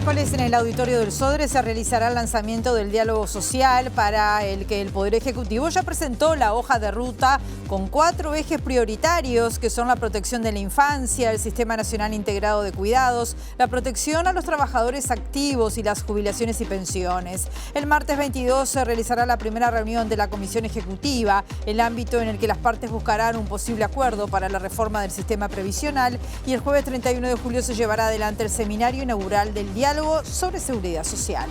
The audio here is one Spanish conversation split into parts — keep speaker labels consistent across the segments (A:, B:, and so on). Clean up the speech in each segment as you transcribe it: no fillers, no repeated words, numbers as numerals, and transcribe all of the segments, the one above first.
A: miércoles en el auditorio del Sodre se realizará el lanzamiento del diálogo social para el que el Poder Ejecutivo ya presentó la hoja de ruta con 4 ejes prioritarios que son la protección de la infancia, el Sistema Nacional Integrado de Cuidados, la protección a los trabajadores activos y las jubilaciones y pensiones. El martes 22 se realizará la primera reunión de la Comisión Ejecutiva, el ámbito en el que las partes buscarán un posible acuerdo para la reforma del sistema previsional, y el jueves 31 de julio se llevará adelante el seminario inaugural del diálogo sobre seguridad social.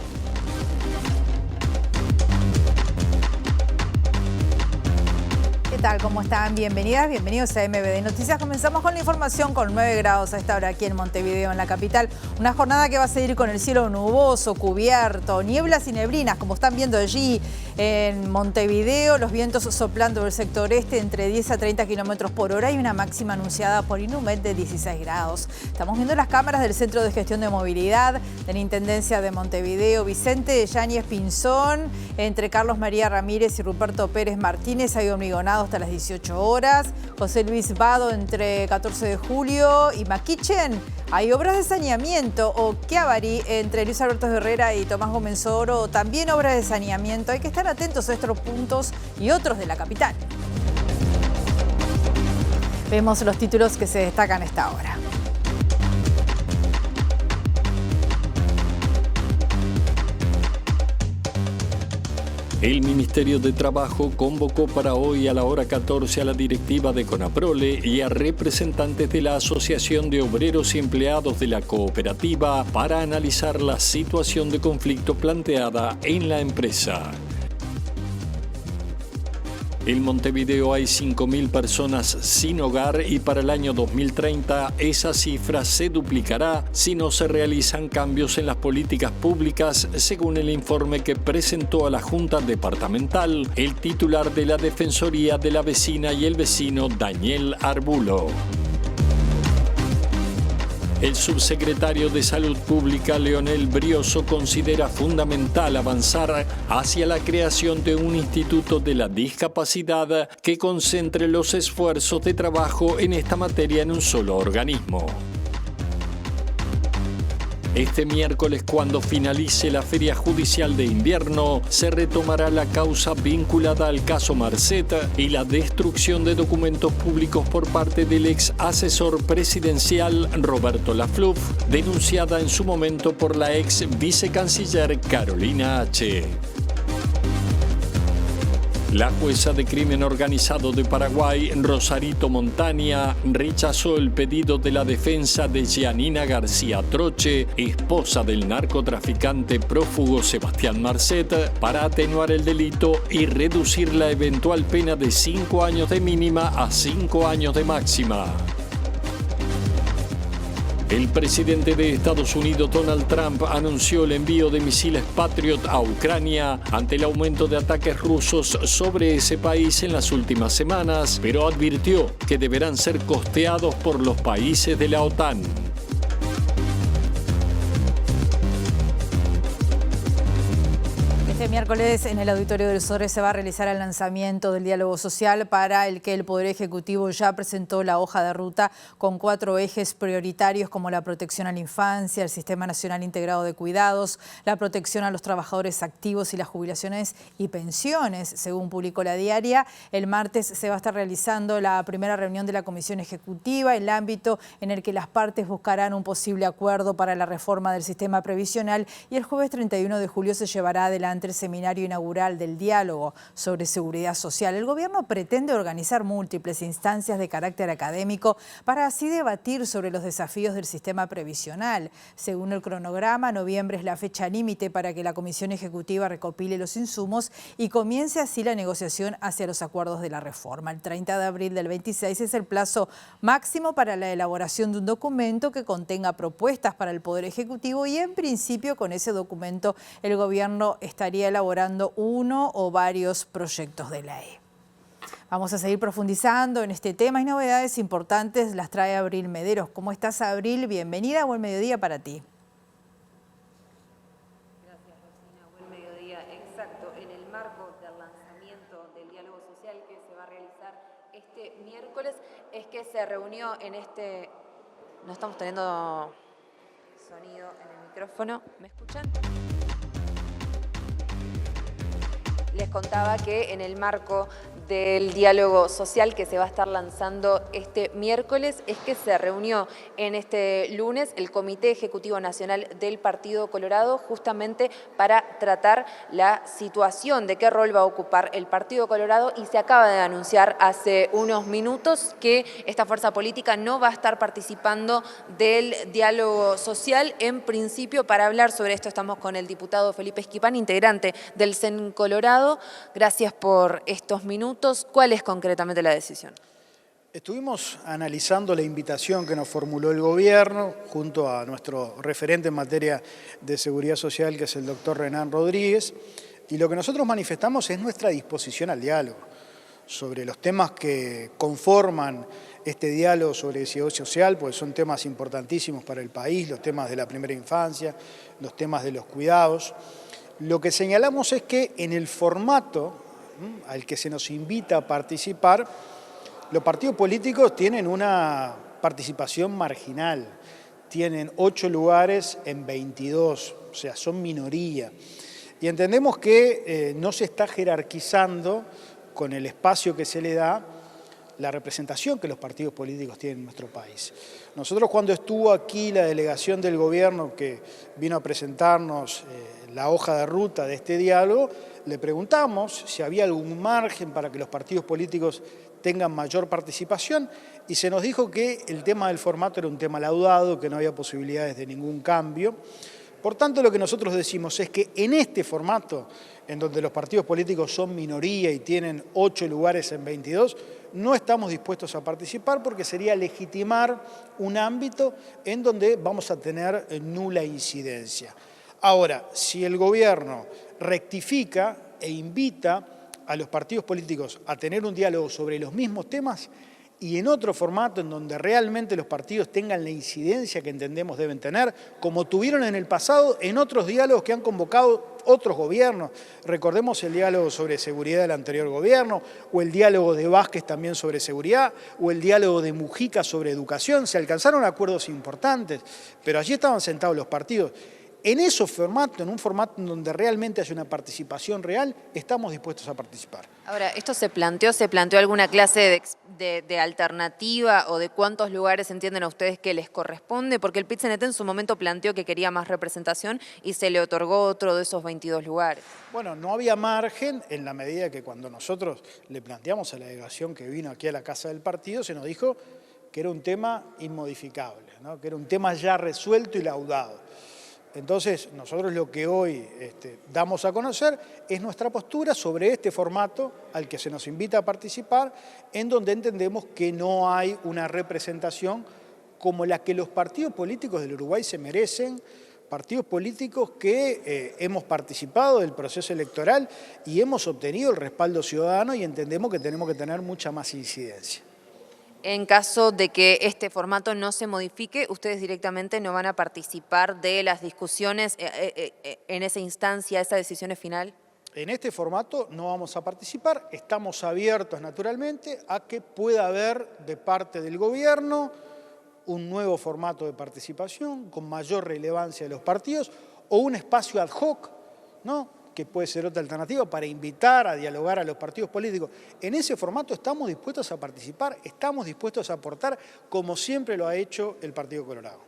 A: ¿Qué tal? ¿Cómo están? Bienvenidas, bienvenidos a MBD Noticias. Comenzamos con la información con 9 grados a esta hora aquí en Montevideo, en la capital. Una jornada que va a seguir con el cielo nuboso, cubierto, nieblas y neblinas, como están viendo allí en Montevideo. Los vientos soplando del sector este entre 10 a 30 kilómetros por hora y una máxima anunciada por Inumet de 16 grados. Estamos viendo las cámaras del Centro de Gestión de Movilidad de la Intendencia de Montevideo. Vicente Yáñez Pinzón, entre Carlos María Ramírez y Ruperto Pérez Martínez, hay hormigonado hasta las 18 horas. José Luis Vado, entre 14 de julio y Maquichen, hay obras de saneamiento. O Chiavari, entre Luis Alberto Herrera y Tomás Gómez Oro, también obras de saneamiento. Hay que estar atentos a estos puntos y otros de la capital. Vemos los títulos que se destacan a esta hora.
B: El Ministerio de Trabajo convocó para hoy a la hora 14 a la directiva de Conaprole y a representantes de la Asociación de Obreros y Empleados de la cooperativa para analizar la situación de conflicto planteada en la empresa. En Montevideo hay 5.000 personas sin hogar y para el año 2030 esa cifra se duplicará si no se realizan cambios en las políticas públicas, según el informe que presentó a la Junta Departamental el titular de la Defensoría de la Vecina y el Vecino, Daniel Arbulo. El subsecretario de Salud Pública, Leonel Brioso, considera fundamental avanzar hacia la creación de un instituto de la discapacidad que concentre los esfuerzos de trabajo en esta materia en un solo organismo. Este miércoles, cuando finalice la Feria Judicial de Invierno, se retomará la causa vinculada al caso Marcet y la destrucción de documentos públicos por parte del ex asesor presidencial Roberto Lafluf, denunciada en su momento por la ex vicecanciller Carolina H. La jueza de crimen organizado de Paraguay, Rosarito Montaña, rechazó el pedido de la defensa de Gianina García Troche, esposa del narcotraficante prófugo Sebastián Marcet, para atenuar el delito y reducir la eventual pena de 5 años de mínima a 5 años de máxima. El presidente de Estados Unidos, Donald Trump, anunció el envío de misiles Patriot a Ucrania ante el aumento de ataques rusos sobre ese país en las últimas semanas, pero advirtió que deberán ser costeados por los países de la OTAN.
A: Este miércoles en el auditorio del Sodre se va a realizar el lanzamiento del diálogo social para el que el Poder Ejecutivo ya presentó la hoja de ruta con 4 ejes prioritarios como la protección a la infancia, el Sistema Nacional Integrado de Cuidados, la protección a los trabajadores activos y las jubilaciones y pensiones. Según publicó La Diaria, el martes se va a estar realizando la primera reunión de la Comisión Ejecutiva, el ámbito en el que las partes buscarán un posible acuerdo para la reforma del sistema previsional, y el jueves 31 de julio se llevará adelante el seminario inaugural del diálogo sobre seguridad social. El gobierno pretende organizar múltiples instancias de carácter académico para así debatir sobre los desafíos del sistema previsional. Según el cronograma, noviembre es la fecha límite para que la Comisión Ejecutiva recopile los insumos y comience así la negociación hacia los acuerdos de la reforma. El 30 de abril del 26 es el plazo máximo para la elaboración de un documento que contenga propuestas para el Poder Ejecutivo, y en principio con ese documento el gobierno estaría elaborando uno o varios proyectos de ley. Vamos a seguir profundizando en este tema y novedades importantes las trae Abril Mederos. ¿Cómo estás, Abril? Bienvenida, buen mediodía para ti.
C: Gracias, Rosina. Buen mediodía. Exacto, en el marco del lanzamiento del diálogo social que se va a realizar este miércoles, es que se reunió en este... No estamos teniendo sonido en el micrófono. ¿Me escuchan? Les contaba que en el marco del diálogo social que se va a estar lanzando este miércoles es que se reunió en este lunes el Comité Ejecutivo Nacional del Partido Colorado justamente para tratar la situación de qué rol va a ocupar el Partido Colorado, y se acaba de anunciar hace unos minutos que esta fuerza política no va a estar participando del diálogo social. En principio, para hablar sobre esto estamos con el diputado Felipe Esquipani, integrante del CEN Colorado. Gracias por estos minutos. ¿Cuál es concretamente la decisión?
D: Estuvimos analizando la invitación que nos formuló el gobierno junto a nuestro referente en materia de seguridad social, que es el doctor Renan Rodríguez, y lo que nosotros manifestamos es nuestra disposición al diálogo sobre los temas que conforman este diálogo sobre seguridad social, porque son temas importantísimos para el país, los temas de la primera infancia, los temas de los cuidados. Lo que señalamos es que en el formato al que se nos invita a participar, los partidos políticos tienen una participación marginal, tienen 8 lugares en 22, o sea, son minoría. Y entendemos que no se está jerarquizando con el espacio que se le da la representación que los partidos políticos tienen en nuestro país. Nosotros, cuando estuvo aquí la delegación del gobierno que vino a presentarnos la hoja de ruta de este diálogo, le preguntamos si había algún margen para que los partidos políticos tengan mayor participación, y se nos dijo que el tema del formato era un tema laudado, que no había posibilidades de ningún cambio. Por tanto, lo que nosotros decimos es que en este formato, en donde los partidos políticos son minoría y tienen 8 lugares en 22, no estamos dispuestos a participar, porque sería legitimar un ámbito en donde vamos a tener nula incidencia. Ahora, si el gobierno rectifica e invita a los partidos políticos a tener un diálogo sobre los mismos temas y en otro formato en donde realmente los partidos tengan la incidencia que entendemos deben tener, como tuvieron en el pasado en otros diálogos que han convocado otros gobiernos. Recordemos el diálogo sobre seguridad del anterior gobierno, o el diálogo de Vázquez también sobre seguridad, o el diálogo de Mujica sobre educación. Se alcanzaron acuerdos importantes, pero allí estaban sentados los partidos. En esos formatos, en un formato en donde realmente haya una participación real, estamos dispuestos a participar.
C: Ahora, ¿esto se planteó alguna clase de alternativa o de cuántos lugares entienden a ustedes que les corresponde? Porque el PIT-CNT en su momento planteó que quería más representación y se le otorgó otro de esos 22 lugares.
D: Bueno, no había margen en la medida que cuando nosotros le planteamos a la delegación que vino aquí a la Casa del Partido, se nos dijo que era un tema inmodificable, ¿no? Que era un tema ya resuelto y laudado. Entonces, nosotros lo que hoy damos a conocer es nuestra postura sobre este formato al que se nos invita a participar, en donde entendemos que no hay una representación como la que los partidos políticos del Uruguay se merecen, partidos políticos que hemos participado del proceso electoral y hemos obtenido el respaldo ciudadano, y entendemos que tenemos que tener mucha más incidencia.
C: En caso de que este formato no se modifique, ¿ustedes directamente no van a participar de las discusiones en esa instancia, esa decisión final?
D: En este formato no vamos a participar, estamos abiertos naturalmente a que pueda haber de parte del gobierno un nuevo formato de participación con mayor relevancia de los partidos, o un espacio ad hoc, ¿no?, que puede ser otra alternativa para invitar a dialogar a los partidos políticos. En ese formato estamos dispuestos a participar, estamos dispuestos a aportar, como siempre lo ha hecho el Partido Colorado.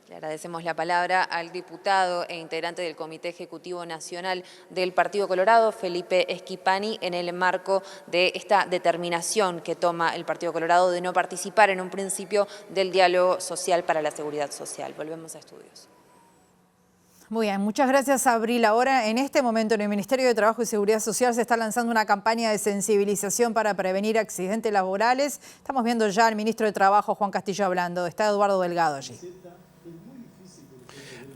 C: Le agradecemos la palabra al diputado e integrante del Comité Ejecutivo Nacional del Partido Colorado, Felipe Esquipani, en el marco de esta determinación que toma el Partido Colorado de no participar en un principio del diálogo social para la seguridad social. Volvemos a estudios.
A: Muy bien, muchas gracias, Abril. Ahora, en este momento, en el Ministerio de Trabajo y Seguridad Social se está lanzando una campaña de sensibilización para prevenir accidentes laborales. Estamos viendo ya al ministro de Trabajo, Juan Castillo, hablando. Está Eduardo Delgado allí.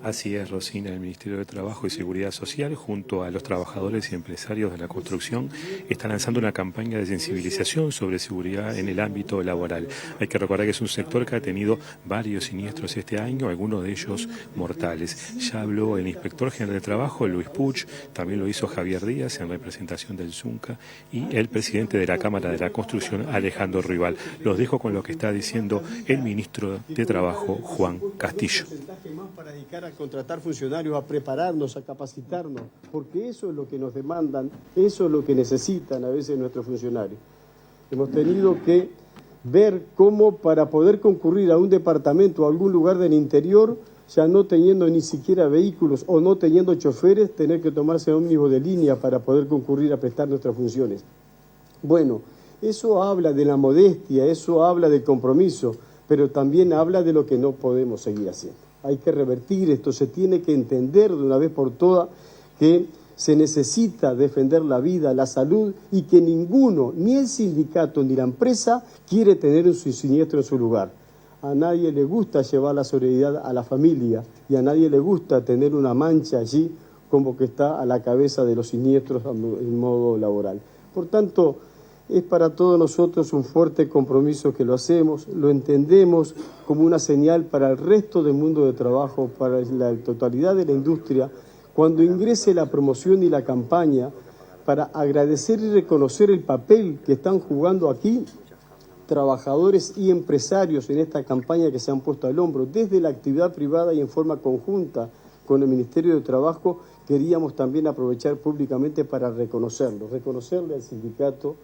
E: Así es, Rosina. El Ministerio de Trabajo y Seguridad Social, junto a los trabajadores y empresarios de la construcción, está lanzando una campaña de sensibilización sobre seguridad en el ámbito laboral. Hay que recordar que es un sector que ha tenido varios siniestros este año, algunos de ellos mortales. Ya habló el Inspector General de Trabajo, Luis Puch, también lo hizo Javier Díaz en representación del ZUNCA y el presidente de la Cámara de la Construcción, Alejandro Rival. Los dejo con lo que está diciendo el ministro de Trabajo, Juan Castillo.
F: A contratar funcionarios, a prepararnos, a capacitarnos, porque eso es lo que nos demandan, eso es lo que necesitan a veces nuestros funcionarios. Hemos tenido que ver cómo para poder concurrir a un departamento o a algún lugar del interior, ya no teniendo ni siquiera vehículos o no teniendo choferes, tener que tomarse ómnibus de línea para poder concurrir a prestar nuestras funciones. Bueno, eso habla de la modestia, eso habla del compromiso, pero también habla de lo que no podemos seguir haciendo. Hay que revertir esto, se tiene que entender de una vez por todas que se necesita defender la vida, la salud y que ninguno, ni el sindicato ni la empresa, quiere tener un siniestro en su lugar. A nadie le gusta llevar la solidaridad a la familia y a nadie le gusta tener una mancha allí como que está a la cabeza de los siniestros en modo laboral. Por tanto, es para todos nosotros un fuerte compromiso que lo hacemos, lo entendemos como una señal para el resto del mundo de trabajo, para la totalidad de la industria, cuando ingrese la promoción y la campaña, para agradecer y reconocer el papel que están jugando aquí trabajadores y empresarios en esta campaña que se han puesto al hombro, desde la actividad privada y en forma conjunta con el Ministerio de Trabajo. Queríamos también aprovechar públicamente para reconocerlo, reconocerle al sindicato,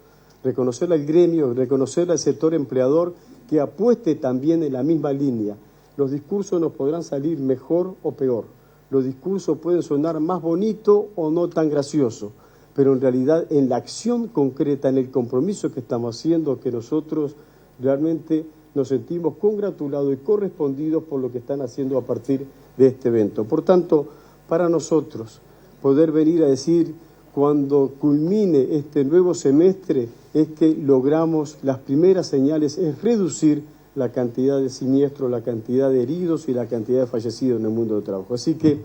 F: reconocerle al gremio, reconocerle al sector empleador que apueste también en la misma línea. Los discursos nos podrán salir mejor o peor. Los discursos pueden sonar más bonito o no tan gracioso, pero en realidad en la acción concreta, en el compromiso que estamos haciendo, que nosotros realmente nos sentimos congratulados y correspondidos por lo que están haciendo a partir de este evento. Por tanto, para nosotros poder venir a decir cuando culmine este nuevo semestre es que logramos las primeras señales, es reducir la cantidad de siniestros, la cantidad de heridos y la cantidad de fallecidos en el mundo del trabajo. Así que,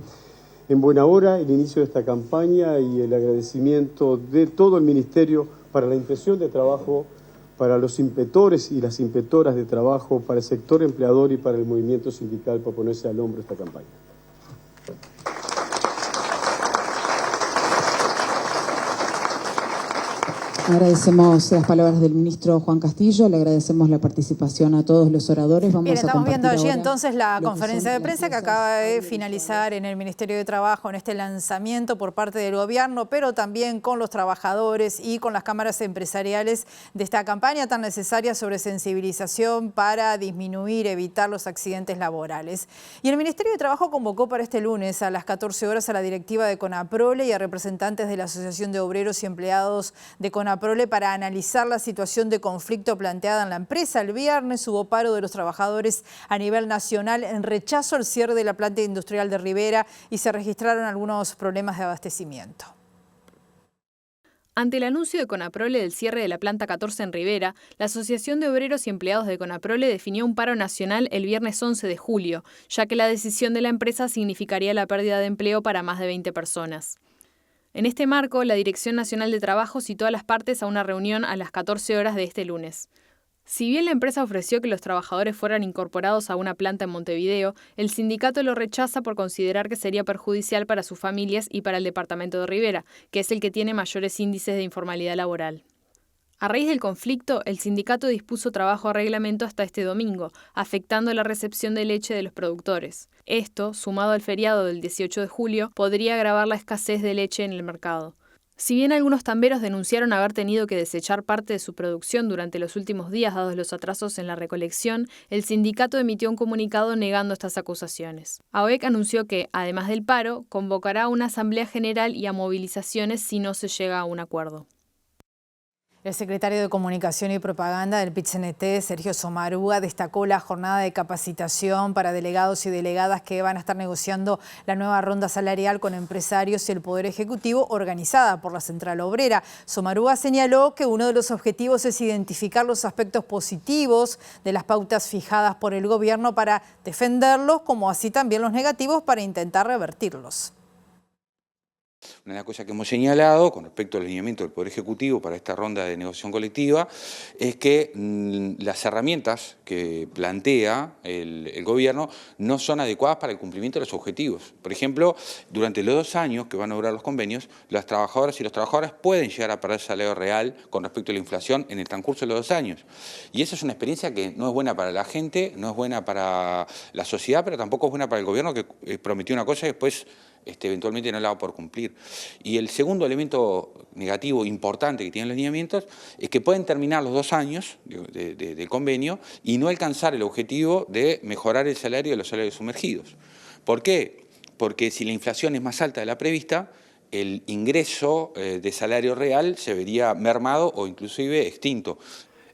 F: en buena hora, el inicio de esta campaña y el agradecimiento de todo el Ministerio para la Inspección de Trabajo, para los inspectores y las inspectoras de trabajo, para el sector empleador y para el movimiento sindical por ponerse al hombro esta campaña.
G: Agradecemos las palabras del ministro Juan Castillo, le agradecemos la participación a todos los oradores.
A: Bien, estamos viendo allí entonces la conferencia de prensa que acaba de finalizar en el Ministerio de Trabajo en este lanzamiento por parte del gobierno, pero también con los trabajadores y con las cámaras empresariales de esta campaña tan necesaria sobre sensibilización para disminuir, evitar los accidentes laborales. Y el Ministerio de Trabajo convocó para este lunes a las 14 horas a la directiva de CONAPROLE y a representantes de la Asociación de Obreros y Empleados de CONAPROLE para analizar la situación de conflicto planteada en la empresa. El viernes hubo paro de los trabajadores a nivel nacional en rechazo al cierre de la planta industrial de Rivera y se registraron algunos problemas de abastecimiento.
H: Ante el anuncio de CONAPROLE del cierre de la planta 14 en Rivera, la Asociación de Obreros y Empleados de CONAPROLE definió un paro nacional el viernes 11 de julio, ya que la decisión de la empresa significaría la pérdida de empleo para más de 20 personas. En este marco, la Dirección Nacional de Trabajo citó a las partes a una reunión a las 14 horas de este lunes. Si bien la empresa ofreció que los trabajadores fueran incorporados a una planta en Montevideo, el sindicato lo rechaza por considerar que sería perjudicial para sus familias y para el departamento de Rivera, que es el que tiene mayores índices de informalidad laboral. A raíz del conflicto, el sindicato dispuso trabajo a reglamento hasta este domingo, afectando la recepción de leche de los productores. Esto, sumado al feriado del 18 de julio, podría agravar la escasez de leche en el mercado. Si bien algunos tamberos denunciaron haber tenido que desechar parte de su producción durante los últimos días dados los atrasos en la recolección, el sindicato emitió un comunicado negando estas acusaciones. AOEC anunció que, además del paro, convocará a una asamblea general y a movilizaciones si no se llega a un acuerdo.
A: El secretario de Comunicación y Propaganda del PIT-CNT, Sergio Sommaruga, destacó la jornada de capacitación para delegados y delegadas que van a estar negociando la nueva ronda salarial con empresarios y el Poder Ejecutivo, organizada por la Central Obrera. Sommaruga señaló que uno de los objetivos es identificar los aspectos positivos de las pautas fijadas por el gobierno para defenderlos, como así también los negativos para intentar revertirlos.
I: Una de las cosas que hemos señalado con respecto al alineamiento del Poder Ejecutivo para esta ronda de negociación colectiva es que las herramientas que plantea el gobierno no son adecuadas para el cumplimiento de los objetivos. Por ejemplo, durante los 2 años que van a durar los convenios, las trabajadoras y los trabajadores pueden llegar a perder salario real con respecto a la inflación en el transcurso de los 2 años. Y esa es una experiencia que no es buena para la gente, no es buena para la sociedad, pero tampoco es buena para el gobierno, que prometió una cosa y después eventualmente no la va a poder cumplir. Y el segundo elemento negativo importante que tienen los lineamientos es que pueden terminar los 2 años del convenio y no alcanzar el objetivo de mejorar el salario de los salarios sumergidos. ¿Por qué? Porque si la inflación es más alta de la prevista, el ingreso de salario real se vería mermado o inclusive extinto.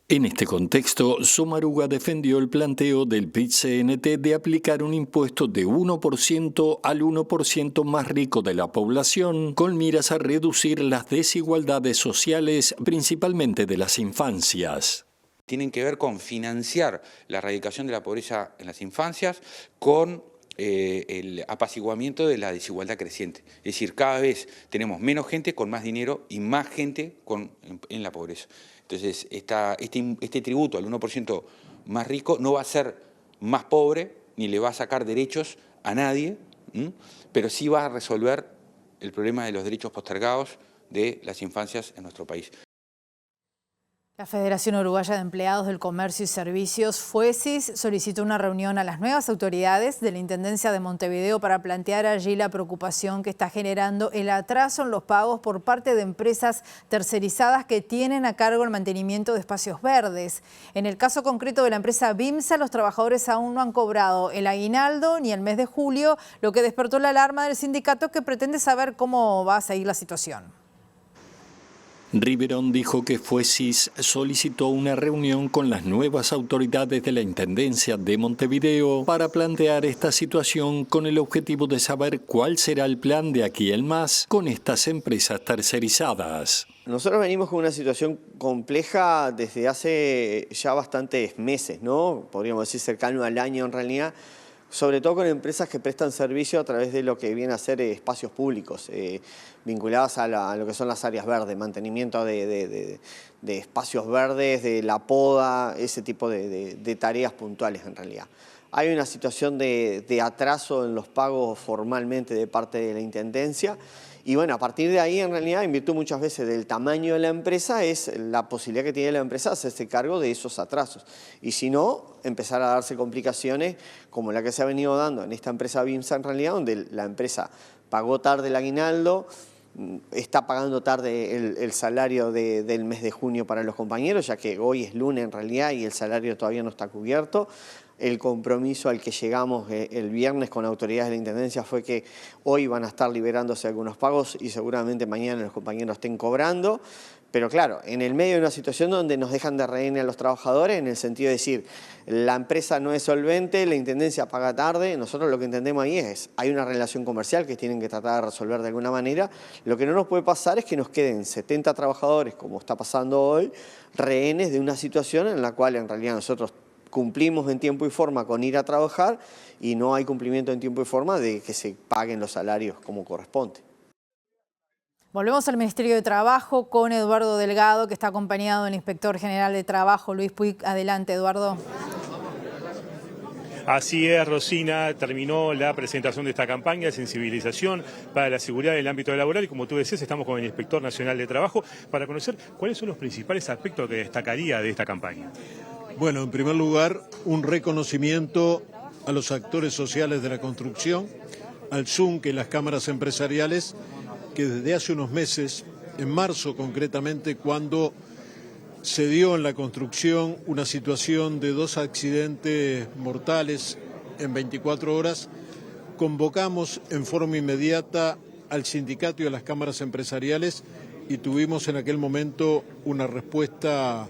B: En este contexto, Sommaruga defendió el planteo del PIT-CNT de aplicar un impuesto de 1% al 1% más rico de la población, con miras a reducir las desigualdades sociales, principalmente de las infancias.
I: Tienen que ver con financiar la erradicación de la pobreza en las infancias con el apaciguamiento de la desigualdad creciente. Es decir, cada vez tenemos menos gente con más dinero y más gente en la pobreza. Entonces, este tributo al 1% más rico no va a ser más pobre ni le va a sacar derechos a nadie, pero sí va a resolver el problema de los derechos postergados de las infancias en nuestro país.
A: La Federación Uruguaya de Empleados del Comercio y Servicios, FUESIS, solicitó una reunión a las nuevas autoridades de la Intendencia de Montevideo para plantear allí la preocupación que está generando el atraso en los pagos por parte de empresas tercerizadas que tienen a cargo el mantenimiento de espacios verdes. En el caso concreto de la empresa BIMSA, los trabajadores aún no han cobrado el aguinaldo ni el mes de julio, lo que despertó la alarma del sindicato, que pretende saber cómo va a seguir la situación.
B: Riverón dijo que FUESIS solicitó una reunión con las nuevas autoridades de la Intendencia de Montevideo para plantear esta situación con el objetivo de saber cuál será el plan de aquí en más con estas empresas tercerizadas.
J: Nosotros venimos con una situación compleja desde hace ya bastantes meses, ¿no? Podríamos decir cercano al año en realidad, sobre todo con empresas que prestan servicio a través de lo que viene a ser espacios públicos, vinculadas a lo que son las áreas verdes, mantenimiento de espacios verdes, de la poda, ese tipo de tareas puntuales en realidad. Hay una situación de atraso en los pagos formalmente de parte de la Intendencia. Y bueno, a partir de ahí, en realidad, en virtud muchas veces del tamaño de la empresa, es la posibilidad que tiene la empresa de hacerse cargo de esos atrasos. Y si no, empezar a darse complicaciones como la que se ha venido dando en esta empresa BIMSA, en realidad, donde la empresa pagó tarde el aguinaldo, está pagando tarde el salario del mes de junio para los compañeros, ya que hoy es lunes en realidad y el salario todavía no está cubierto. El compromiso al que llegamos el viernes con autoridades de la Intendencia fue que hoy van a estar liberándose algunos pagos y seguramente mañana los compañeros estén cobrando. Pero claro, en el medio de una situación donde nos dejan de rehenes a los trabajadores, en el sentido de decir, la empresa no es solvente, la Intendencia paga tarde, nosotros lo que entendemos ahí es, hay una relación comercial que tienen que tratar de resolver de alguna manera. Lo que no nos puede pasar es que nos queden 70 trabajadores, como está pasando hoy, rehenes de una situación en la cual en realidad nosotros cumplimos en tiempo y forma con ir a trabajar y no hay cumplimiento en tiempo y forma de que se paguen los salarios como corresponde.
A: Volvemos al Ministerio de Trabajo con Eduardo Delgado, que está acompañado del Inspector General de Trabajo, Luis Puig. Adelante, Eduardo.
E: Así es, Rosina, terminó la presentación de esta campaña de sensibilización para la seguridad en el ámbito laboral y como tú decías, estamos con el Inspector Nacional de Trabajo para conocer cuáles son los principales aspectos que destacaría de esta campaña.
K: Bueno, en primer lugar, un reconocimiento a los actores sociales de la construcción, al ZUN, que las cámaras empresariales, que desde hace unos meses, en marzo concretamente, cuando se dio en la construcción una situación de 2 accidentes mortales en 24 horas, convocamos en forma inmediata al sindicato y a las cámaras empresariales y tuvimos en aquel momento una respuesta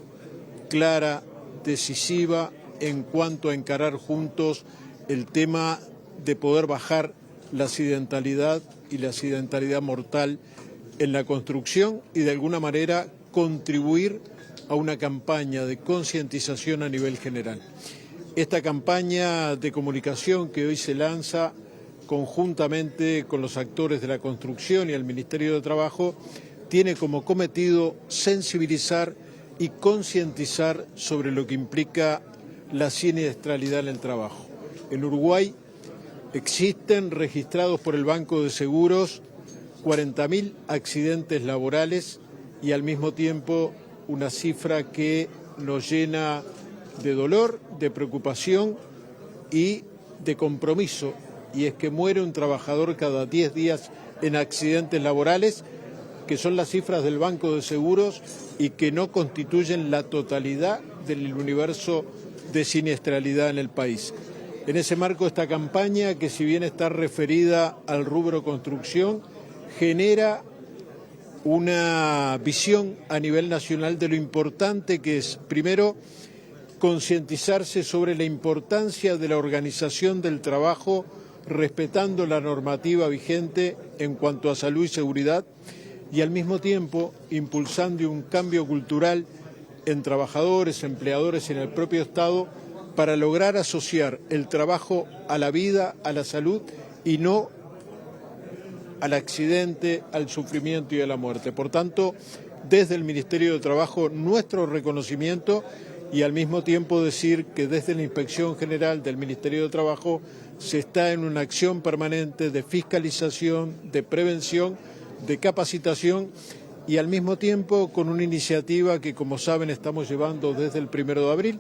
K: clara, decisiva, en cuanto a encarar juntos el tema de poder bajar la accidentalidad y la accidentalidad mortal en la construcción y de alguna manera contribuir a una campaña de concientización a nivel general. Esta campaña de comunicación que hoy se lanza conjuntamente con los actores de la construcción y el Ministerio de Trabajo tiene como cometido sensibilizar y concientizar sobre lo que implica la siniestralidad en el trabajo. En Uruguay existen registrados por el Banco de Seguros 40.000 accidentes laborales y al mismo tiempo una cifra que nos llena de dolor, de preocupación y de compromiso, y es que muere un trabajador cada 10 días en accidentes laborales, que son las cifras del Banco de Seguros y que no constituyen la totalidad del universo de siniestralidad en el país. En ese marco, esta campaña, que si bien está referida al rubro construcción, genera una visión a nivel nacional de lo importante que es, primero, concientizarse sobre la importancia de la organización del trabajo respetando la normativa vigente en cuanto a salud y seguridad y al mismo tiempo impulsando un cambio cultural en trabajadores, empleadores y en el propio Estado para lograr asociar el trabajo a la vida, a la salud y no al accidente, al sufrimiento y a la muerte. Por tanto, desde el Ministerio de Trabajo, nuestro reconocimiento y al mismo tiempo decir que desde la Inspección General del Ministerio de Trabajo se está en una acción permanente de fiscalización, de prevención, de capacitación y al mismo tiempo con una iniciativa que, como saben, estamos llevando desde el 1 de abril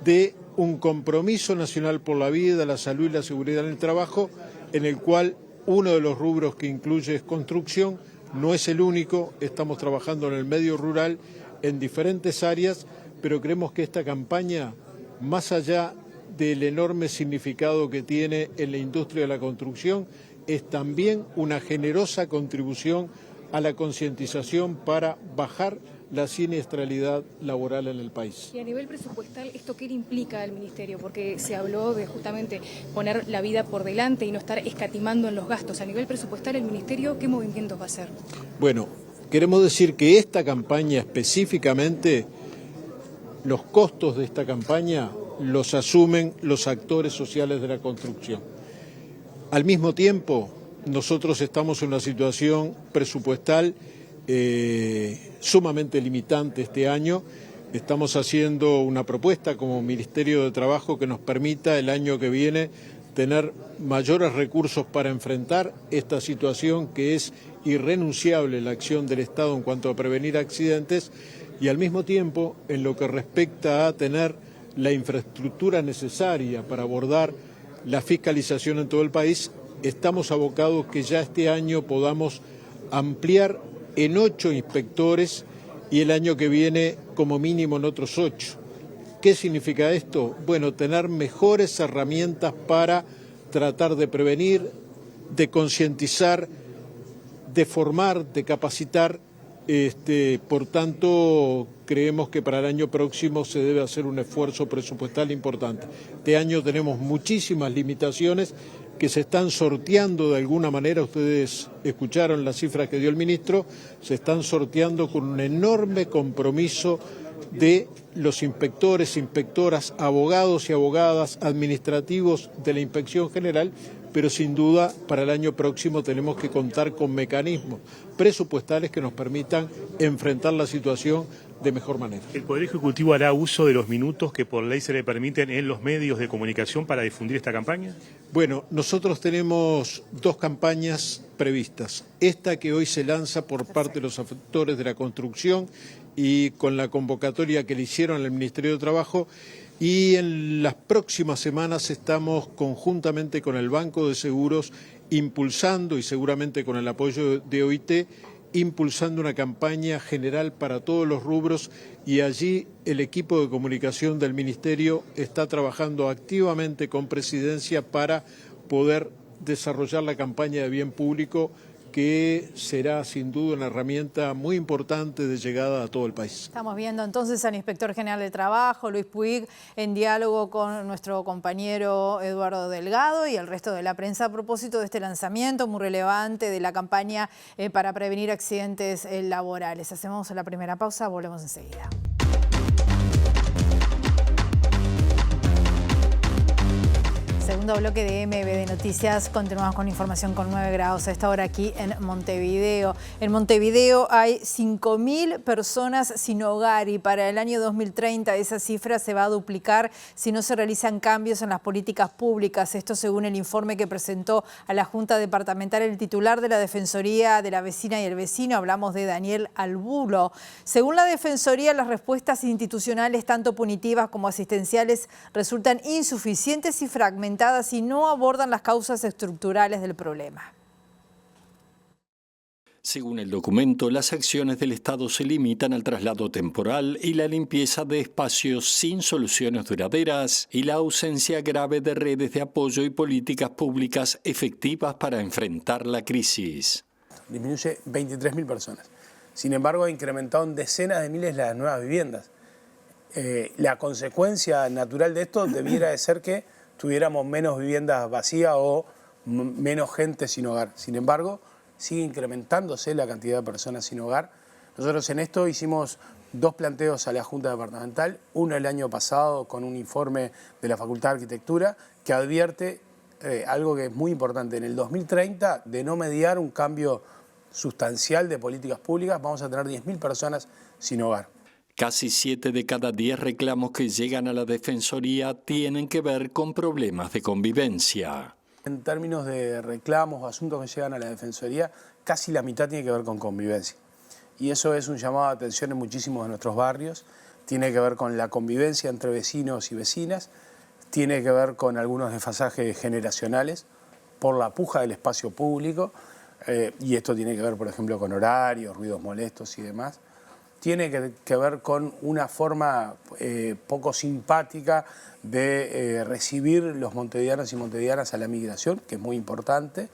K: de un compromiso nacional por la vida, la salud y la seguridad en el trabajo, en el cual uno de los rubros que incluye es construcción, no es el único, estamos trabajando en el medio rural en diferentes áreas, pero creemos que esta campaña, más allá del enorme significado que tiene en la industria de la construcción, es también una generosa contribución a la concientización para bajar la siniestralidad laboral en el país.
L: Y a nivel presupuestal, ¿esto qué le implica al Ministerio? Porque se habló de justamente poner la vida por delante y no estar escatimando en los gastos. A nivel presupuestal, ¿el Ministerio qué movimientos va a hacer?
K: Bueno, queremos decir que esta campaña específicamente, los costos de esta campaña los asumen los actores sociales de la construcción. Al mismo tiempo, nosotros estamos en una situación presupuestal sumamente limitante este año. Estamos haciendo una propuesta como Ministerio de Trabajo que nos permita el año que viene tener mayores recursos para enfrentar esta situación que es irrenunciable la acción del Estado en cuanto a prevenir accidentes y al mismo tiempo en lo que respecta a tener la infraestructura necesaria para abordar la fiscalización en todo el país, estamos abocados que ya este año podamos ampliar en 8 inspectores y el año que viene como mínimo en otros 8. ¿Qué significa esto? Bueno, tener mejores herramientas para tratar de prevenir, de concientizar, de formar, de capacitar. Por tanto, creemos que para el año próximo se debe hacer un esfuerzo presupuestal importante. Este año tenemos muchísimas limitaciones que se están sorteando de alguna manera, ustedes escucharon las cifras que dio el ministro, se están sorteando con un enorme compromiso de los inspectores, inspectoras, abogados y abogadas, administrativos de la Inspección General, pero sin duda para el año próximo tenemos que contar con mecanismos presupuestales que nos permitan enfrentar la situación de mejor manera.
E: ¿El Poder Ejecutivo hará uso de los minutos que por ley se le permiten en los medios de comunicación para difundir esta campaña?
K: Bueno, nosotros tenemos 2 campañas previstas. Esta que hoy se lanza por parte de los actores de la construcción y con la convocatoria que le hicieron al Ministerio de Trabajo, y en las próximas semanas estamos conjuntamente con el Banco de Seguros impulsando, y seguramente con el apoyo de OIT, impulsando una campaña general para todos los rubros, y allí el equipo de comunicación del Ministerio está trabajando activamente con Presidencia para poder desarrollar la campaña de bien público que será sin duda una herramienta muy importante de llegada a todo el país.
A: Estamos viendo entonces al Inspector General de Trabajo, Luis Puig, en diálogo con nuestro compañero Eduardo Delgado y el resto de la prensa a propósito de este lanzamiento muy relevante de la campaña para prevenir accidentes laborales. Hacemos la primera pausa, volvemos enseguida. Segundo bloque de MBD Noticias. Continuamos con información con 9 grados a esta hora aquí en Montevideo. En Montevideo hay 5.000 personas sin hogar y para el año 2030 esa cifra se va a duplicar si no se realizan cambios en las políticas públicas. Esto según el informe que presentó a la Junta Departamental el titular de la Defensoría de la Vecina y el Vecino. Hablamos de Daniel Albulo. Según la Defensoría, las respuestas institucionales, tanto punitivas como asistenciales, resultan insuficientes y fragmentadas y no abordan las causas estructurales del problema.
B: Según el documento, las acciones del Estado se limitan al traslado temporal y la limpieza de espacios sin soluciones duraderas y la ausencia grave de redes de apoyo y políticas públicas efectivas para enfrentar la crisis.
M: Disminuye 23.000 personas. Sin embargo, ha incrementado en decenas de miles las nuevas viviendas. La consecuencia natural de esto debiera de ser que tuviéramos menos viviendas vacías o menos gente sin hogar. Sin embargo, sigue incrementándose la cantidad de personas sin hogar. Nosotros en esto hicimos 2 planteos a la Junta Departamental, uno el año pasado con un informe de la Facultad de Arquitectura que advierte algo que es muy importante. En el 2030, de no mediar un cambio sustancial de políticas públicas, vamos a tener 10.000 personas sin hogar.
B: Casi 7 de cada 10 reclamos que llegan a la Defensoría tienen que ver con problemas de convivencia.
M: En términos de reclamos o asuntos que llegan a la Defensoría, casi la mitad tiene que ver con convivencia. Y eso es un llamado de atención en muchísimos de nuestros barrios. Tiene que ver con la convivencia entre vecinos y vecinas, tiene que ver con algunos desfasajes generacionales por la puja del espacio público, y esto tiene que ver, por ejemplo, con horarios, ruidos molestos y demás. Tiene que ver con una forma poco simpática de recibir los montevideanos y montevideanas a la migración, que es muy importante.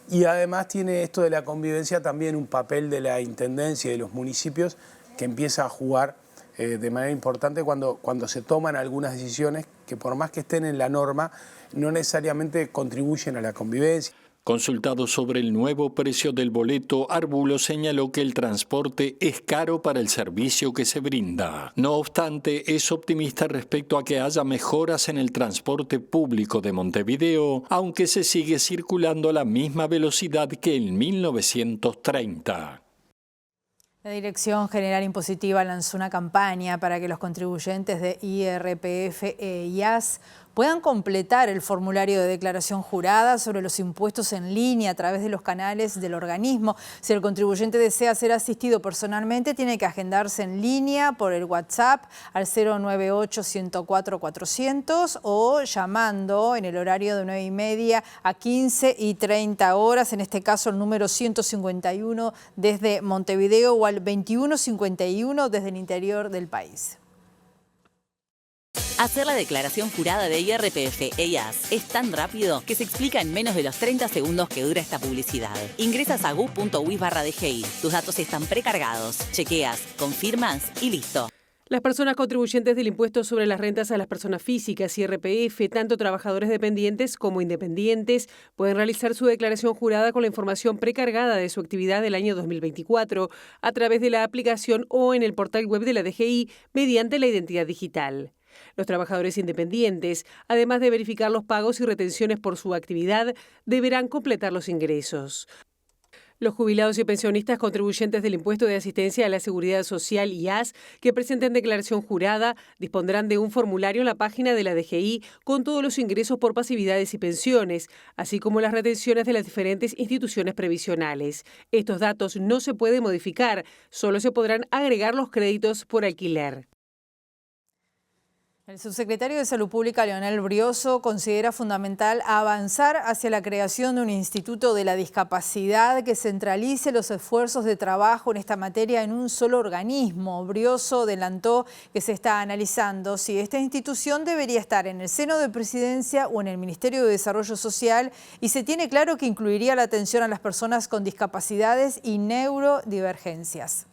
M: Y además tiene esto de la convivencia también un papel de la Intendencia y de los municipios que empieza a jugar de manera importante cuando se toman algunas decisiones que por más que estén en la norma, no necesariamente contribuyen a la convivencia.
B: Consultado sobre el nuevo precio del boleto, Arbulo señaló que el transporte es caro para el servicio que se brinda. No obstante, es optimista respecto a que haya mejoras en el transporte público de Montevideo, aunque se sigue circulando a la misma velocidad que en 1930.
A: La Dirección General Impositiva lanzó una campaña para que los contribuyentes de IRPF e IAS puedan completar el formulario de declaración jurada sobre los impuestos en línea a través de los canales del organismo. Si el contribuyente desea ser asistido personalmente, tiene que agendarse en línea por el WhatsApp al 098-104-400 o llamando en el horario de 9:30 a 15:30 horas, en este caso el número 151 desde Montevideo o al 2151 desde el interior del país.
N: Hacer la declaración jurada de IRPF e IAS es tan rápido que se explica en menos de los 30 segundos que dura esta publicidad. Ingresas a gu.uis/DGI. Tus datos están precargados. Chequeas, confirmas y listo.
O: Las personas contribuyentes del impuesto sobre las rentas a las personas físicas, IRPF, tanto trabajadores dependientes como independientes, pueden realizar su declaración jurada con la información precargada de su actividad del año 2024 a través de la aplicación o en el portal web de la DGI mediante la identidad digital. Los trabajadores independientes, además de verificar los pagos y retenciones por su actividad, deberán completar los ingresos. Los jubilados y pensionistas contribuyentes del impuesto de asistencia a la Seguridad Social IAS que presenten declaración jurada dispondrán de un formulario en la página de la DGI con todos los ingresos por pasividades y pensiones, así como las retenciones de las diferentes instituciones previsionales. Estos datos no se pueden modificar, solo se podrán agregar los créditos por alquiler.
A: El subsecretario de Salud Pública, Leonel Brioso, considera fundamental avanzar hacia la creación de un instituto de la discapacidad que centralice los esfuerzos de trabajo en esta materia en un solo organismo. Brioso adelantó que se está analizando si esta institución debería estar en el seno de Presidencia o en el Ministerio de Desarrollo Social, y se tiene claro que incluiría la atención a las personas con discapacidades y neurodivergencias.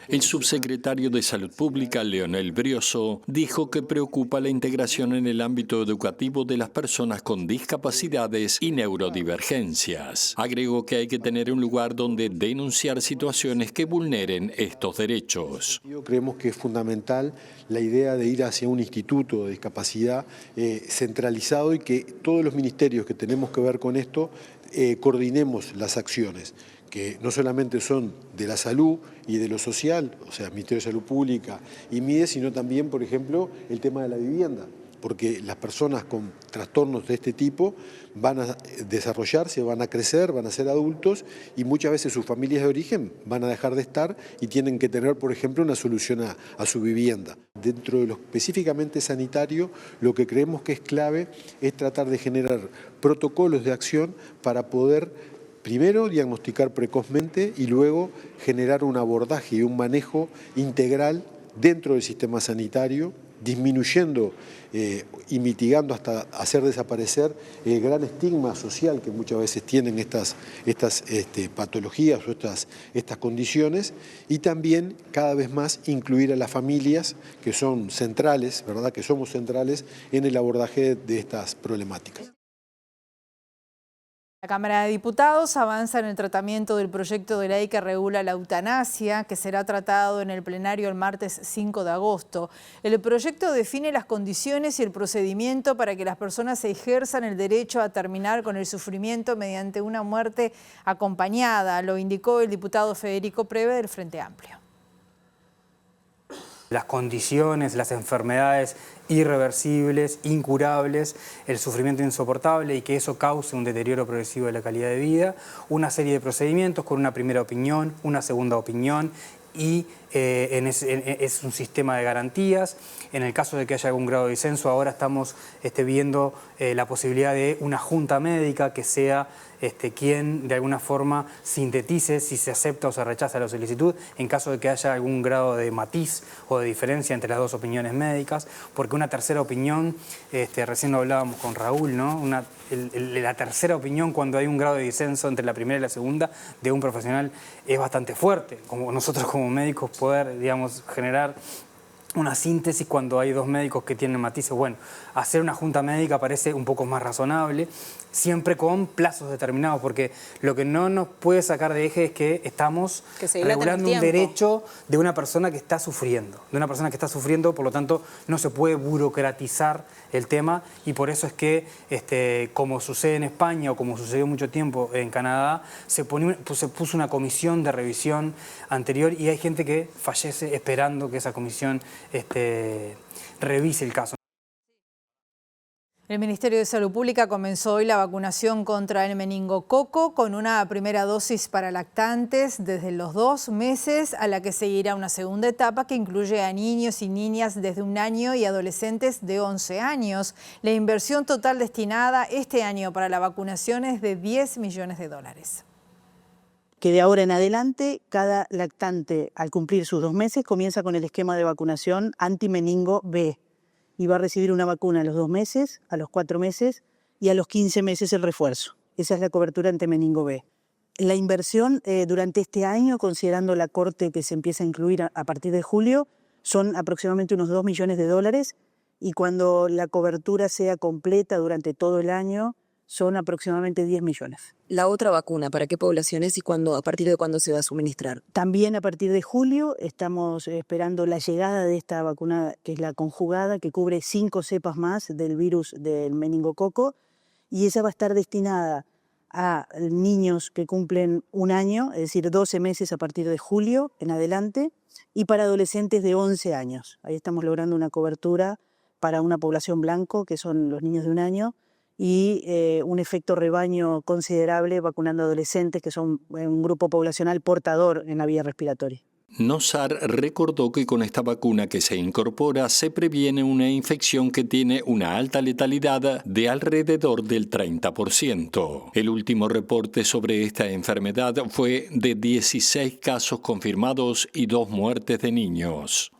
B: El subsecretario de Salud Pública, Leonel Brioso, dijo que preocupa la integración en el ámbito educativo de las personas con discapacidades y neurodivergencias. Agregó que hay que tener un lugar donde denunciar situaciones que vulneren estos derechos.
P: Creemos que es fundamental la idea de ir hacia un instituto de discapacidad centralizado y que todos los ministerios que tenemos que ver con esto coordinemos las acciones, que no solamente son de la salud y de lo social, o sea, Ministerio de Salud Pública y MIDE, sino también, por ejemplo, el tema de la vivienda, porque las personas con trastornos de este tipo van a desarrollarse, van a crecer, van a ser adultos y muchas veces sus familias de origen van a dejar de estar y tienen que tener, por ejemplo, una solución a su vivienda. Dentro de lo específicamente sanitario, lo que creemos que es clave es tratar de generar protocolos de acción para poder primero diagnosticar precozmente y luego generar un abordaje y un manejo integral dentro del sistema sanitario, disminuyendo y mitigando hasta hacer desaparecer el gran estigma social que muchas veces tienen estas patologías o estas condiciones, y también cada vez más incluir a las familias que son centrales, ¿verdad? Que somos centrales en el abordaje de estas problemáticas.
A: La Cámara de Diputados avanza en el tratamiento del proyecto de ley que regula la eutanasia, que será tratado en el plenario el martes 5 de agosto. El proyecto define las condiciones y el procedimiento para que las personas ejerzan el derecho a terminar con el sufrimiento mediante una muerte acompañada, lo indicó el diputado Federico Preve del Frente Amplio.
Q: Las condiciones, las enfermedades irreversibles, incurables, el sufrimiento insoportable y que eso cause un deterioro progresivo de la calidad de vida, una serie de procedimientos con una primera opinión, una segunda opinión y es un sistema de garantías. En el caso de que haya algún grado de disenso, ahora estamos viendo la posibilidad de una junta médica que sea quien de alguna forma sintetice si se acepta o se rechaza la solicitud en caso de que haya algún grado de matiz o de diferencia entre las dos opiniones médicas, porque una tercera opinión, recién lo hablábamos con Raúl, ¿no? La tercera opinión cuando hay un grado de disenso entre la primera y la segunda de un profesional es bastante fuerte, como nosotros como médicos poder, digamos, generar una síntesis cuando hay dos médicos que tienen matices. Bueno, hacer una junta médica parece un poco más razonable, siempre con plazos determinados, porque lo que no nos puede sacar de eje es que estamos regulando un derecho de una persona que está sufriendo, por lo tanto no se puede burocratizar el tema, y por eso es que, como sucede en España o como sucedió mucho tiempo en Canadá, se puso una comisión de revisión anterior y hay gente que fallece esperando que esa comisión revise el caso.
A: El Ministerio de Salud Pública comenzó hoy la vacunación contra el meningococo con una primera dosis para lactantes desde los 2 meses, a la que seguirá una segunda etapa que incluye a niños y niñas desde 1 año y adolescentes de 11 años. La inversión total destinada este año para la vacunación es de $10 millones.
R: Que de ahora en adelante, cada lactante al cumplir sus 2 meses comienza con el esquema de vacunación anti-meningo B. Y va a recibir una vacuna a los 2 meses, a los 4 meses y a los 15 meses el refuerzo. Esa es la cobertura anti-meningo B. La inversión durante este año, considerando la corte que se empieza a incluir a partir de julio, son aproximadamente unos $2 millones, y cuando la cobertura sea completa durante todo el año, son aproximadamente 10 millones.
S: ¿La otra vacuna para qué poblaciones y a partir de cuándo se va a suministrar?
R: También a partir de julio estamos esperando la llegada de esta vacuna, que es la conjugada, que cubre 5 cepas más del virus del meningococo, y esa va a estar destinada a niños que cumplen 1 año, es decir, 12 meses a partir de julio en adelante, y para adolescentes de 11 años. Ahí estamos logrando una cobertura para una población blanco, que son los niños de 1 año, y un efecto rebaño considerable vacunando adolescentes, que son un grupo poblacional portador en la vía respiratoria.
B: Nosar recordó que con esta vacuna que se incorpora se previene una infección que tiene una alta letalidad de alrededor del 30%. El último reporte sobre esta enfermedad fue de 16 casos confirmados y 2 muertes de niños.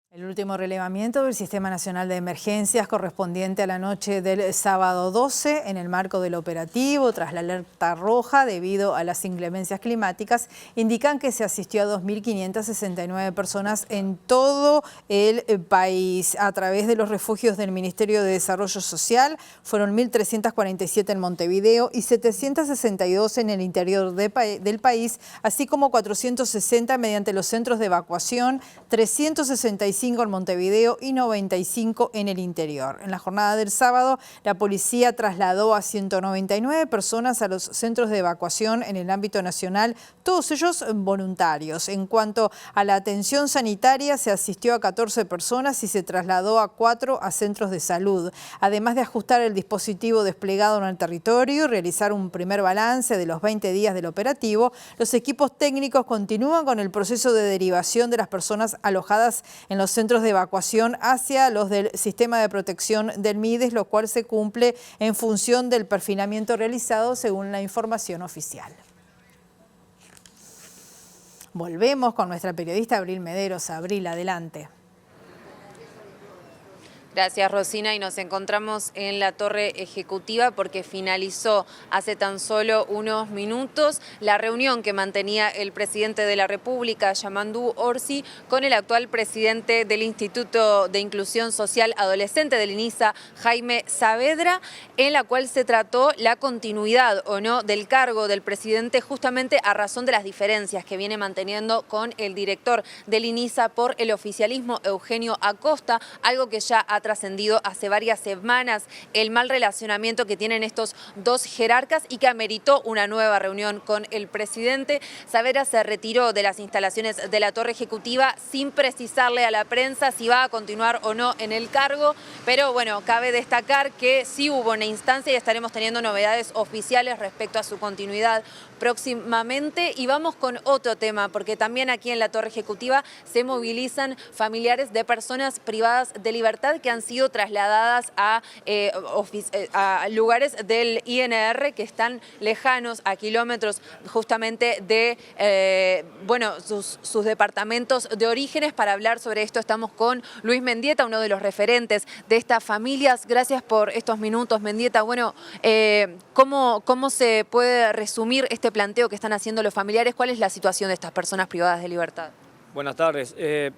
A: El último relevamiento del Sistema Nacional de Emergencias correspondiente a la noche del sábado 12 en el marco del operativo tras la alerta roja debido a las inclemencias climáticas indican que se asistió a 2.569 personas en todo el país a través de los refugios del Ministerio de Desarrollo Social. Fueron 1.347 en Montevideo y 762 en el interior del país, así como 460 mediante los centros de evacuación, 365 en Montevideo y 95 en el interior. En la jornada del sábado, la policía trasladó a 199 personas a los centros de evacuación en el ámbito nacional, todos ellos voluntarios. En cuanto a la atención sanitaria, se asistió a 14 personas y se trasladó a 4 a centros de salud. Además de ajustar el dispositivo desplegado en el territorio y realizar un primer balance de los 20 días del operativo, los equipos técnicos continúan con el proceso de derivación de las personas alojadas en los centros de evacuación hacia los del sistema de protección del MIDES, lo cual se cumple en función del perfilamiento realizado según la información oficial. Volvemos con nuestra periodista Abril Mederos. Abril, adelante.
C: Gracias, Rosina, y nos encontramos en la torre ejecutiva porque finalizó hace tan solo unos minutos la reunión que mantenía el presidente de la República, Yamandú Orsi, con el actual presidente del Instituto de Inclusión Social Adolescente del INISA, Jaime Saavedra, en la cual se trató la continuidad o no del cargo del presidente justamente a razón de las diferencias que viene manteniendo con el director del INISA por el oficialismo, Eugenio Acosta, algo que ya ha trascendido hace varias semanas, el mal relacionamiento que tienen estos dos jerarcas y que ameritó una nueva reunión con el presidente. Saavedra se retiró de las instalaciones de la torre ejecutiva sin precisarle a la prensa si va a continuar o no en el cargo, pero bueno, cabe destacar que sí hubo una instancia y estaremos teniendo novedades oficiales respecto a su continuidad próximamente. Y vamos con otro tema, porque también aquí en la torre ejecutiva se movilizan familiares de personas privadas de libertad que han sido trasladadas a lugares del INR que están lejanos, a kilómetros justamente de sus departamentos de orígenes. Para hablar sobre esto estamos con Luis Mendieta, uno de los referentes de estas familias. Gracias por estos minutos, Mendieta. Bueno, ¿cómo se puede resumir este planteo que están haciendo los familiares? ¿Cuál es la situación de estas personas privadas de libertad?
T: Buenas tardes.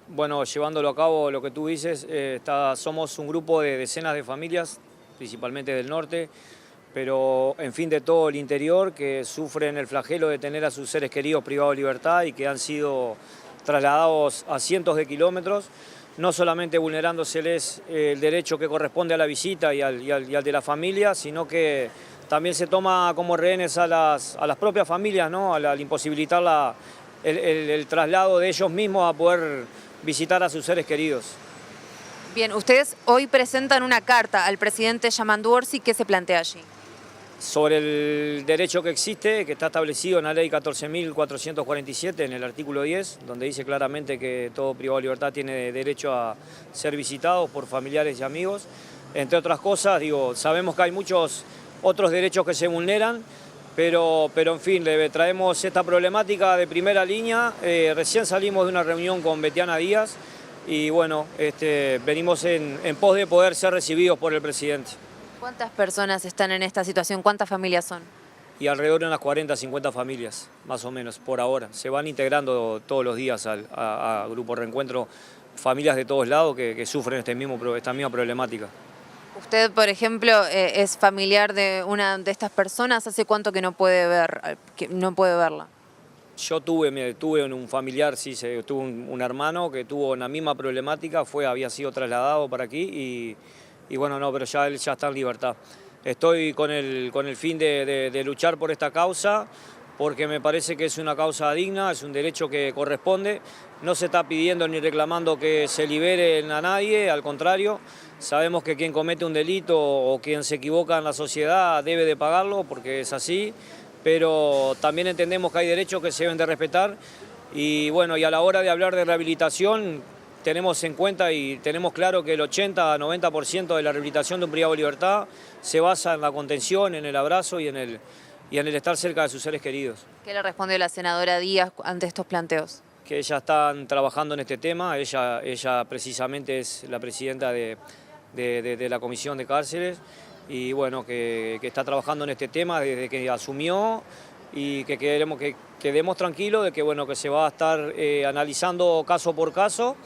T: Bueno, llevándolo a cabo lo que tú dices, somos un grupo de decenas de familias, principalmente del norte, pero en fin de todo el interior, que sufren el flagelo de tener a sus seres queridos privados de libertad y que han sido trasladados a cientos de kilómetros, no solamente vulnerándoseles el derecho que corresponde a la visita y al de la familia, sino que también se toma como rehenes a las propias familias, ¿no? Al imposibilitar el traslado de ellos mismos a poder visitar a sus seres queridos.
C: Bien, ustedes hoy presentan una carta al presidente Yamandú Orsi. ¿Qué se plantea allí?
T: Sobre el derecho que existe, que está establecido en la ley 14.447, en el artículo 10, donde dice claramente que todo privado de libertad tiene derecho a ser visitado por familiares y amigos. Entre otras cosas, sabemos que hay muchos otros derechos que se vulneran, pero en fin, traemos esta problemática de primera línea. Recién salimos de una reunión con Betiana Díaz y bueno, venimos en pos de poder ser recibidos por el presidente.
C: ¿Cuántas personas están en esta situación? ¿Cuántas familias son?
T: Y alrededor de unas 40, 50 familias, más o menos, por ahora. Se van integrando todos los días a Grupo Reencuentro familias de todos lados que sufren esta misma problemática.
C: Usted, por ejemplo, es familiar de una de estas personas. ¿Hace cuánto que no puede verla?
T: Yo tuve un familiar, sí, tuve un hermano que tuvo la misma problemática, había sido trasladado para aquí y bueno, no, pero él ya está en libertad. Estoy con el fin de luchar por esta causa, porque me parece que es una causa digna, es un derecho que corresponde. No se está pidiendo ni reclamando que se libere a nadie, al contrario. Sabemos que quien comete un delito o quien se equivoca en la sociedad debe de pagarlo, porque es así. pero también entendemos que hay derechos que se deben de respetar y bueno, y a la hora de hablar de rehabilitación tenemos en cuenta y tenemos claro que el 80-90% de la rehabilitación de un privado de libertad se basa en la contención, en el abrazo y en el estar cerca de sus seres queridos.
C: ¿Qué le respondió la senadora Díaz ante estos planteos?
T: Que ella están trabajando en este tema, ella precisamente es la presidenta de la Comisión de Cárceles y bueno, que está trabajando en este tema desde que asumió y que quedemos tranquilos de que, bueno, que se va a estar analizando caso por caso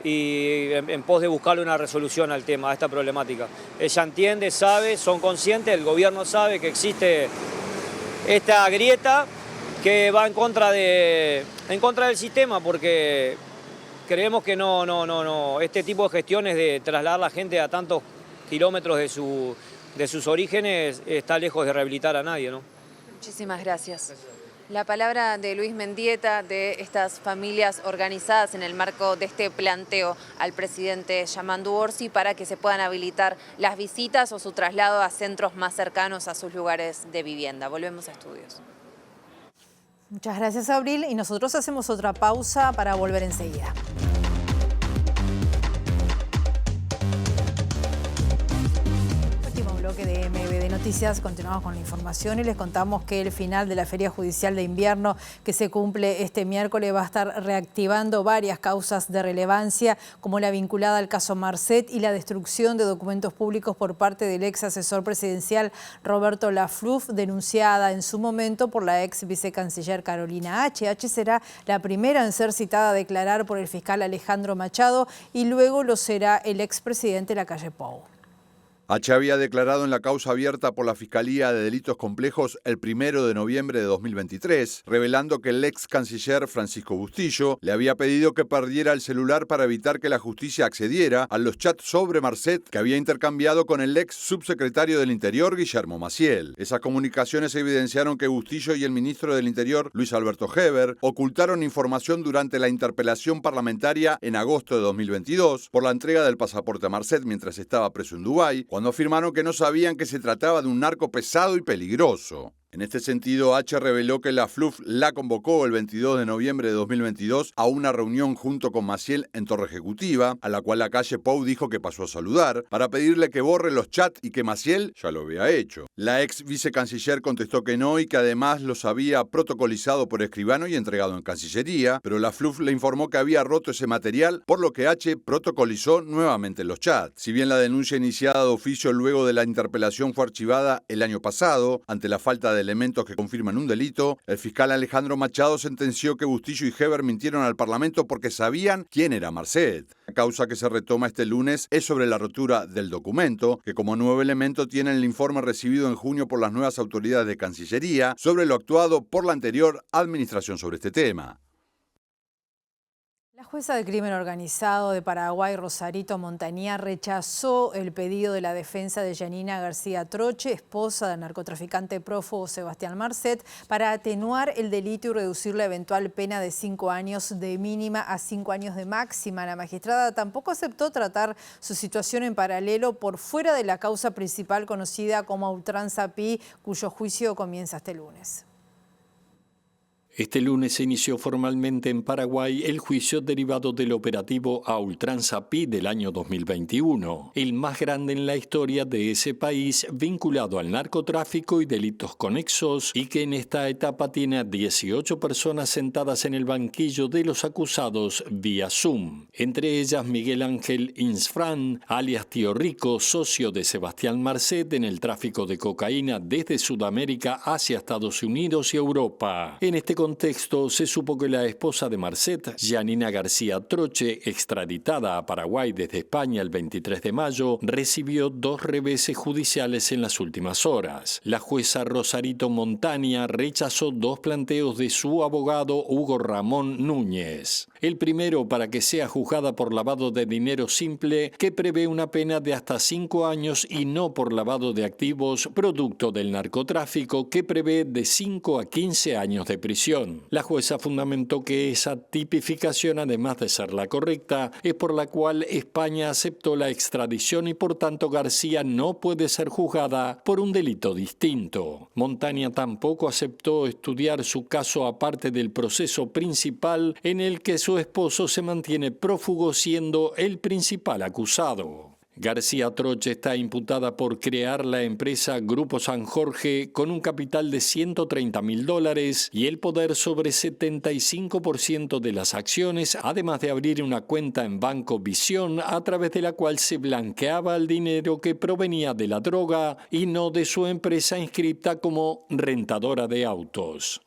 T: y en pos de buscarle una resolución al tema, a esta problemática. Ella entiende, sabe, son conscientes, el gobierno sabe que existe esta grieta que va en contra del sistema, porque creemos que no, este tipo de gestiones de trasladar a la gente a tantos kilómetros de sus orígenes está lejos de rehabilitar a nadie, ¿no?
C: Muchísimas gracias. La palabra de Luis Mendieta, de estas familias organizadas en el marco de este planteo al presidente Yamandu Orsi para que se puedan habilitar las visitas o su traslado a centros más cercanos a sus lugares de vivienda. Volvemos a estudios.
A: Muchas gracias, Abril, y nosotros hacemos otra pausa para volver enseguida. Último bloque de MBD Noticias, continuamos con la información y les contamos que el final de la Feria Judicial de Invierno que se cumple este miércoles va a estar reactivando varias causas de relevancia, como la vinculada al caso Marcet y la destrucción de documentos públicos por parte del ex asesor presidencial Roberto Lafluf, denunciada en su momento por la ex vicecanciller Carolina H. H será la primera en ser citada a declarar por el fiscal Alejandro Machado y luego lo será el expresidente Lacalle Pou.
U: H había declarado en la causa abierta por la Fiscalía de Delitos Complejos el 1 de noviembre de 2023, revelando que el ex canciller Francisco Bustillo le había pedido que perdiera el celular para evitar que la justicia accediera a los chats sobre Marcet que había intercambiado con el ex subsecretario del Interior, Guillermo Maciel. Esas comunicaciones evidenciaron que Bustillo y el ministro del Interior, Luis Alberto Heber, ocultaron información durante la interpelación parlamentaria en agosto de 2022 por la entrega del pasaporte a Marcet mientras estaba preso en Dubái, cuando afirmaron que no sabían que se trataba de un narco pesado y peligroso. En este sentido, H reveló que Lafluf la convocó el 22 de noviembre de 2022 a una reunión junto con Maciel en Torre Ejecutiva, a la cual Lacalle Pou dijo que pasó a saludar, para pedirle que borre los chats y que Maciel ya lo había hecho. La ex vicecanciller contestó que no y que además los había protocolizado por escribano y entregado en Cancillería, pero Lafluf le informó que había roto ese material, por lo que H protocolizó nuevamente los chats. Si bien la denuncia iniciada de oficio luego de la interpelación fue archivada el año pasado, ante la falta de elementos que confirman un delito, el fiscal Alejandro Machado sentenció que Bustillo y Heber mintieron al Parlamento porque sabían quién era Marcet. La causa que se retoma este lunes es sobre la rotura del documento, que como nuevo elemento tiene el informe recibido en junio por las nuevas autoridades de Cancillería sobre lo actuado por la anterior administración sobre este tema.
A: La jueza de crimen organizado de Paraguay, Rosarito Montaña, rechazó el pedido de la defensa de Yanina García Troche, esposa del narcotraficante prófugo Sebastián Marcet, para atenuar el delito y reducir la eventual pena de 5 años de mínima a 5 años de máxima. La magistrada tampoco aceptó tratar su situación en paralelo por fuera de la causa principal conocida como Ultranza Pi, cuyo juicio comienza este lunes.
B: Este lunes se inició formalmente en Paraguay el juicio derivado del operativo a Ultranza Pi del año 2021, el más grande en la historia de ese país vinculado al narcotráfico y delitos conexos, y que en esta etapa tiene a 18 personas sentadas en el banquillo de los acusados vía Zoom, entre ellas Miguel Ángel Insfrán, alias Tío Rico, socio de Sebastián Marcet en el tráfico de cocaína desde Sudamérica hacia Estados Unidos y Europa. En este contexto, se supo que la esposa de Marcet, Yanina García Troche, extraditada a Paraguay desde España el 23 de mayo, recibió 2 reveses judiciales en las últimas horas. La jueza Rosarito Montaña rechazó 2 planteos de su abogado Hugo Ramón Núñez. El primero, para que sea juzgada por lavado de dinero simple, que prevé una pena de hasta 5 años y no por lavado de activos producto del narcotráfico, que prevé de 5 a 15 años de prisión. La jueza fundamentó que esa tipificación, además de ser la correcta, es por la cual España aceptó la extradición y por tanto García no puede ser juzgada por un delito distinto. Montaña tampoco aceptó estudiar su caso aparte del proceso principal en el que su esposo se mantiene prófugo siendo el principal acusado. García Troche está imputada por crear la empresa Grupo San Jorge con un capital de $130.000 y el poder sobre 75% de las acciones, además de abrir una cuenta en Banco Visión a través de la cual se blanqueaba el dinero que provenía de la droga y no de su empresa inscrita como rentadora de autos.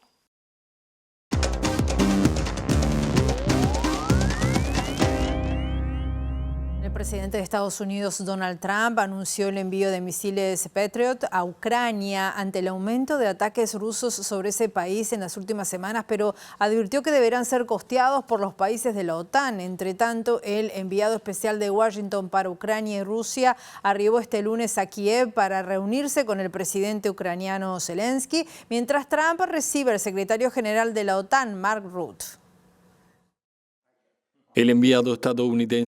A: El presidente de Estados Unidos, Donald Trump, anunció el envío de misiles Patriot a Ucrania ante el aumento de ataques rusos sobre ese país en las últimas semanas, pero advirtió que deberán ser costeados por los países de la OTAN. Entre tanto, el enviado especial de Washington para Ucrania y Rusia arribó este lunes a Kiev para reunirse con el presidente ucraniano Zelensky, mientras Trump recibe al secretario general de la OTAN, Mark Rutte.
B: El enviado estadounidense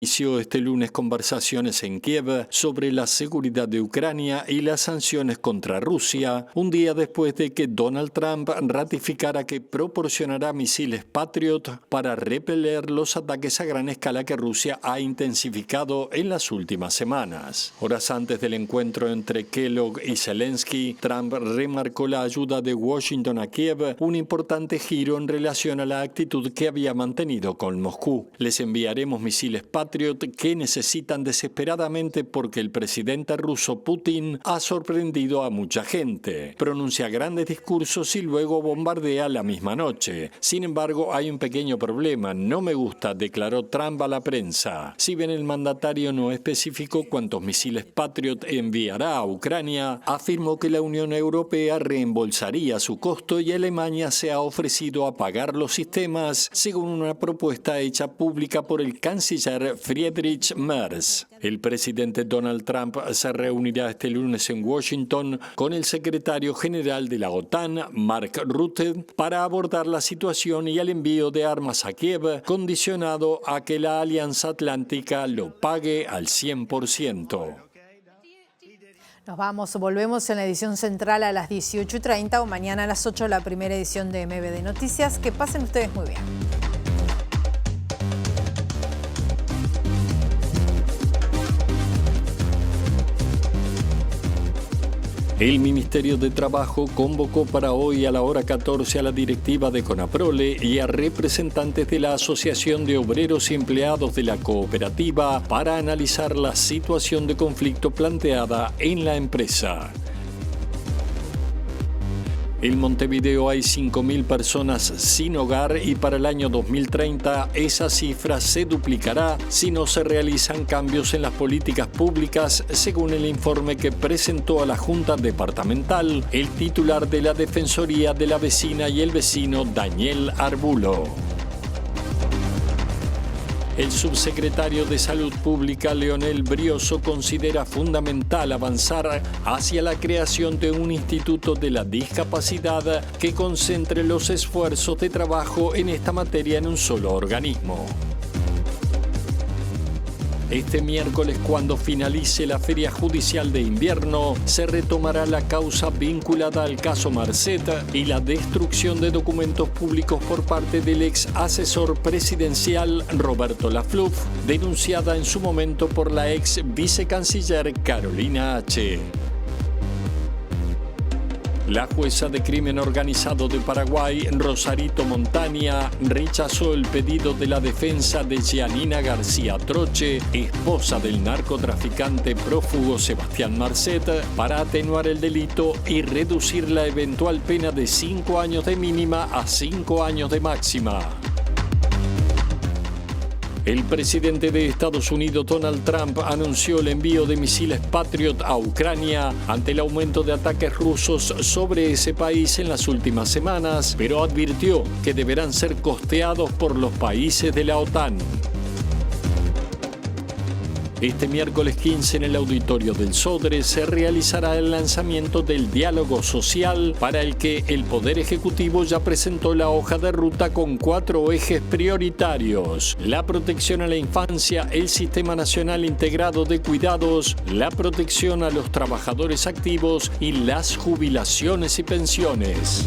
B: inició este lunes conversaciones en Kiev sobre la seguridad de Ucrania y las sanciones contra Rusia, un día después de que Donald Trump ratificara que proporcionará misiles Patriot para repeler los ataques a gran escala que Rusia ha intensificado en las últimas semanas. Horas antes del encuentro entre Kellogg y Zelensky, Trump remarcó la ayuda de Washington a Kiev, un importante giro en relación a la actitud que había mantenido con Moscú. Les enviaremos misiles Patriot que necesitan desesperadamente porque el presidente ruso Putin ha sorprendido a mucha gente. Pronuncia grandes discursos y luego bombardea la misma noche. Sin embargo, hay un pequeño problema. No me gusta, declaró Trump a la prensa. Si bien el mandatario no especificó cuántos misiles Patriot enviará a Ucrania, afirmó que la Unión Europea reembolsaría su costo y Alemania se ha ofrecido a pagar los sistemas, según una propuesta hecha pública por el canciller Friedrich Merz. El presidente Donald Trump se reunirá este lunes en Washington con el secretario general de la OTAN, Mark Rutte, para abordar la situación y el envío de armas a Kiev, condicionado a que la Alianza Atlántica lo pague al 100%.
A: Volvemos en la edición central a las 18:30 o mañana a las 8 la primera edición de MBD Noticias. Que pasen ustedes muy bien.
B: El Ministerio de Trabajo convocó para hoy a la hora 14 a la directiva de Conaprole y a representantes de la Asociación de Obreros y Empleados de la Cooperativa para analizar la situación de conflicto planteada en la empresa. En Montevideo hay 5.000 personas sin hogar y para el año 2030 esa cifra se duplicará si no se realizan cambios en las políticas públicas, según el informe que presentó a la Junta Departamental el titular de la Defensoría de la Vecina y el Vecino, Daniel Arbulo. El subsecretario de Salud Pública, Leonel Brioso, considera fundamental avanzar hacia la creación de un instituto de la discapacidad que concentre los esfuerzos de trabajo en esta materia en un solo organismo. Este miércoles, cuando finalice la feria judicial de invierno, se retomará la causa vinculada al caso Marcet y la destrucción de documentos públicos por parte del ex asesor presidencial Roberto Lafluf, denunciada en su momento por la ex vicecanciller Carolina H. La jueza de crimen organizado de Paraguay, Rosarito Montaña, rechazó el pedido de la defensa de Giannina García Troche, esposa del narcotraficante prófugo Sebastián Marcet, para atenuar el delito y reducir la eventual pena de 5 años de mínima a 5 años de máxima. El presidente de Estados Unidos, Donald Trump, anunció el envío de misiles Patriot a Ucrania ante el aumento de ataques rusos sobre ese país en las últimas semanas, pero advirtió que deberán ser costeados por los países de la OTAN. Este miércoles 15 en el auditorio del Sodre se realizará el lanzamiento del diálogo social para el que el Poder Ejecutivo ya presentó la hoja de ruta con 4 ejes prioritarios: la protección a la infancia, el Sistema Nacional Integrado de Cuidados, la protección a los trabajadores activos y las jubilaciones y pensiones.